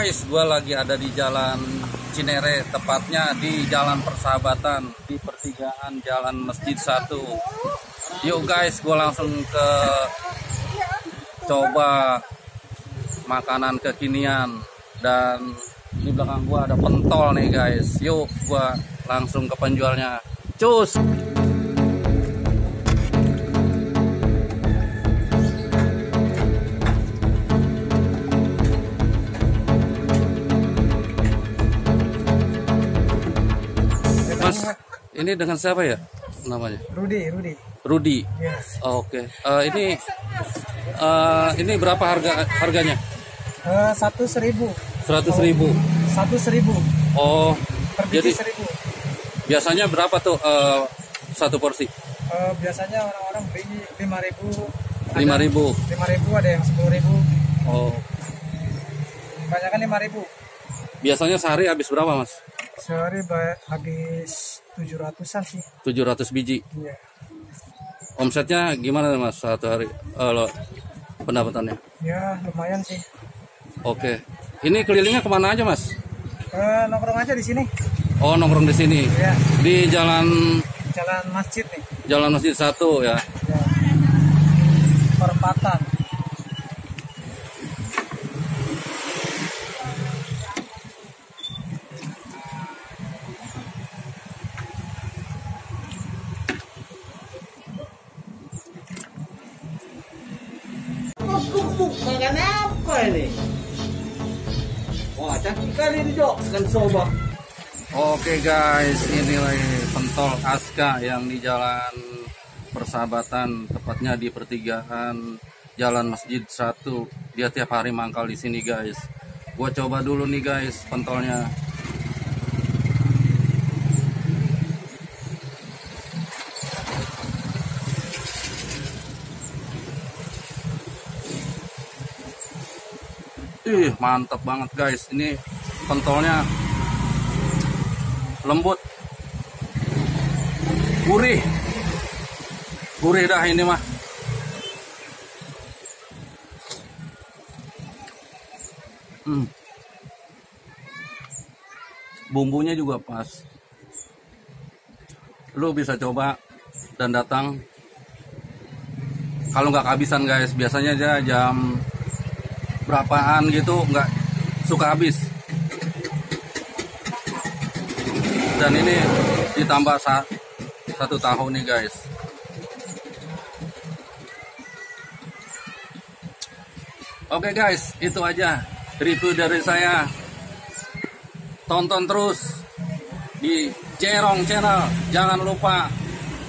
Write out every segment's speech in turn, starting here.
guys, gue lagi ada di Jalan Cinere, tepatnya di Jalan Persahabatan, di pertigaan Jalan Masjid 1. Yuk guys, gue langsung ke coba makanan kekinian. Dan di belakang gue ada pentol nih guys. Yuk, gue langsung ke penjualnya. Cus! Mas, ini dengan siapa ya namanya? Rudi. Yes. Oke. Ini berapa harganya? 100.000. 100.000. 100.000. Oh, Per jadi biji 1.000. biasanya berapa tuh satu porsi? Biasanya orang-orang beli 5.000. 5.000. 5.000, ada yang 10.000. Oh, Kebanyakan 5.000. biasanya sehari habis berapa mas? Sehari habis 700-an sih. 700 biji. Iya. Omsetnya gimana mas satu hari? Lo pendapatannya? Ya lumayan sih. Oke. Ini kelilingnya kemana aja mas? Nongkrong aja di sini. Oh, nongkrong di sini. Iya. Di Jalan Masjid nih. Jalan Masjid 1 ya. Ya. Perempatan. Makan apa ini? Wah, cantik kali ini, Jok. Ikan soba. Oke guys, ini lagi pentol Aska yang di Jalan Persahabatan, tepatnya di pertigaan Jalan Masjid 1. Dia tiap hari mangkal di sini guys. Gua coba dulu nih guys pentolnya. Mantap banget guys. Ini pentolnya lembut, gurih dah ini mah. Bumbunya juga pas. Lu bisa coba dan datang kalau nggak kehabisan guys. Biasanya aja jam berapaan gitu nggak suka habis. Dan ini ditambah 1 tahun nih guys. Oke guys, itu aja review dari saya. Tonton terus di Cerong Channel. Jangan lupa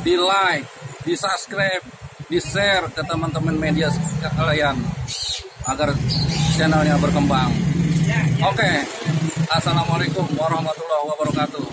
di like, di subscribe, di share ke teman-teman media kalian agar channelnya berkembang. Oke. Assalamualaikum warahmatullahi wabarakatuh.